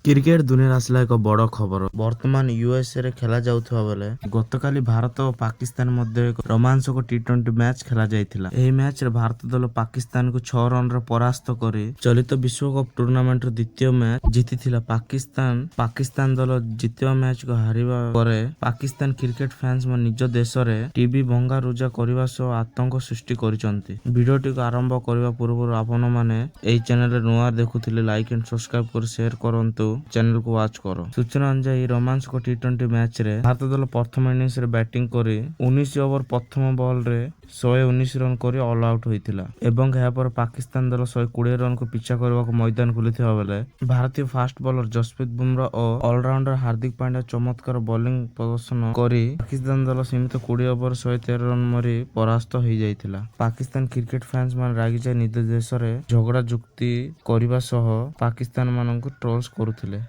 Cricket ଦୁନିଆରେ ଆସିଲା ଏକ ବଡ଼ ଖବର। ବର୍ତ୍ତମାନ ୟୁଏସଏ ଖେଳା ଯାଉଥିବା ବେଳେ ଗତକାଲି ଭାରତ ଓ ପାକିସ୍ତାନ ମଧ୍ୟରେ ଏକ ରୋମାଞ୍ଚକ ଟି-20 ମ୍ୟାଚ୍ ଖେଳାଯାଇଥିଲା। ଏହି ମ୍ୟାଚରେ ଭାରତ ଦଳ ପାକିସ୍ତାନକୁ 6 ରନରେ ପରାସ୍ତ କରି ଚଳିତ ବିଶ୍ୱକପ୍ ଟୁର୍ଣ୍ଣାମେଣ୍ଟର ଦ୍ୱିତୀୟ ମ୍ୟାଚ୍ ଜିତିଥିଲା। ପାକିସ୍ତାନ ଦଳ ଜିତିବା ମ୍ୟାଚକୁ ହାରିବା ପରେ ପାକିସ୍ତାନ କ୍ରିକେଟ ଫ୍ୟାନ୍ସମାନେ ନିଜ ଦେଶରେ ଟିଭି ଭଙ୍ଗାରୁଜା କରିବା ସହ ଆତଙ୍କ ସୃଷ୍ଟି କରିଛନ୍ତି। ଭିଡିଓଟିକୁ ଆରମ୍ଭ କରିବା ପୂର୍ବରୁ ଆପଣମାନେ ଏହି ଚ୍ୟାନେଲରେ ନୂଆ ଦେଖୁଥିଲେ ଲାଇକ୍ ଆଣ୍ଡ ସବସ୍କ୍ରାଇବ କରି ସେୟାର କରନ୍ତୁ। ଚ୍ୟାନେଲକୁ ୱାଚ୍ କର। ସୂଚନା ଅନୁଯାୟୀ ଏହି ରୋମାଞ୍ଚକ ଟି-20 ମ୍ୟାଚରେ ଭାରତ ଦଳ ପ୍ରଥମ ଇନିଂସରେ ବ୍ୟାଟିଂ କରି 19 ଓଭର ପ୍ରଥମ ବଲରେ 119 ରନ୍ କରି ଅଲ୍ ଆଉଟ୍ ହୋଇଥିଲା ଏବଂ ଏହାପରେ ପାକିସ୍ତାନ ଦଳ 120 ରନକୁ ପିଛା କରିବାକୁ ମଇଦାନ ଖୋଲିଥିବା ବେଳେ ଭାରତୀୟ ଫାଷ୍ଟ ବୋଲର ଯଶପ୍ରୀତ ବୁମରା ଓ ଅଲରାଉଣ୍ଡର ହାର୍ଦ୍ଦିକ ପାଣ୍ଡ୍ୟା ଚମତ୍କାର ବୋଲିଂ ପ୍ରଦର୍ଶନ କରି ପାକିସ୍ତାନ ଦଳ ସୀମିତ 20 ଓଭର 113 ରନ୍ ମରି ପରାସ୍ତ ହୋଇଯାଇଥିଲା। ପାକିସ୍ତାନ କ୍ରିକେଟ ଫ୍ୟାନ୍ସମାନେ ରାଗିଯାଇ ନିଜ ଦେଶରେ ଝଗଡ଼ା ଯୁକ୍ତି କରିବା ସହ ପାକିସ୍ତାନୀମାନଙ୍କୁ ଟ୍ରୋଲ୍ସ କରୁଥିଲେ।